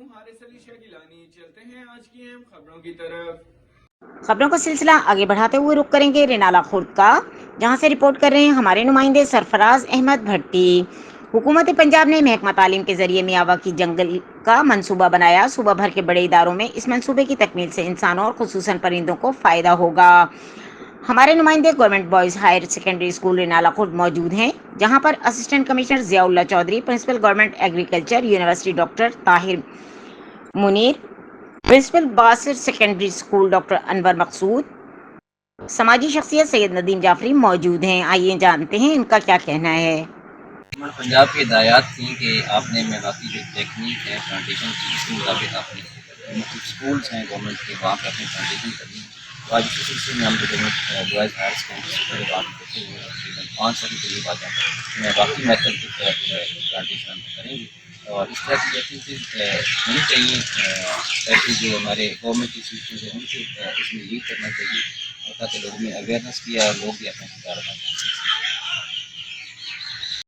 ہوں حارث علی شاہ گیلانی. چلتے ہیں آج کی اہم خبروں کی طرف. خبروں کا سلسلہ آگے بڑھاتے ہوئے رخ کریں گے رینالہ خورد کا، جہاں سے رپورٹ کر رہے ہیں ہمارے نمائندے سرفراز احمد بھٹی۔ حکومت پنجاب نے محکمہ تعلیم کے ذریعے میاواں کی جنگل کا منصوبہ بنایا۔ صوبہ بھر کے بڑے اداروں میں اس منصوبے کی تکمیل سے انسانوں اور خصوصاً پرندوں کو فائدہ ہوگا۔ ہمارے نمائندے government boys higher secondary school Renala Khurd موجود ہیں، جہاں پر assistant commissioner Zia Ullah Chaudhry, principal government agriculture university doctor Tahir Munir, principal باسر secondary school doctor Anwar Maqsood, سماجی شخصیت سید ندیم جعفری موجود ہیں۔ آئیے جانتے ہیں ان کا کیا کہنا ہے۔ پنجاب کی ہدایات تھیں کہ آپ نے میواتی جو ٹیکنیک ہے پلانٹیشن کی، اس کے مطابق آپ نے مختلف اسکولس ہیں گورنمنٹ کے، وہاں پہ اپنی پلانٹیشن کرنی ہے۔ تو آج اسی سلسلے میں ہم government boys higher secondary school کے بات کرتے ہوئے تقریباً 5 سال کے قریب آ میواتی میتھڈ کے تحت پلانٹیشن ہم کریں گے، اور اس طرح کی ایکٹیویٹیز ہونی چاہیے تاکہ جو ہمارے گورنمنٹ انسٹیٹیوشنز ہیں ان کو اس میں لیڈ کرنا چاہیے، اور تاکہ لوگوں میں اویئرنیس بھی ہے اور لوگ بھی اپنے خیال رکھیں۔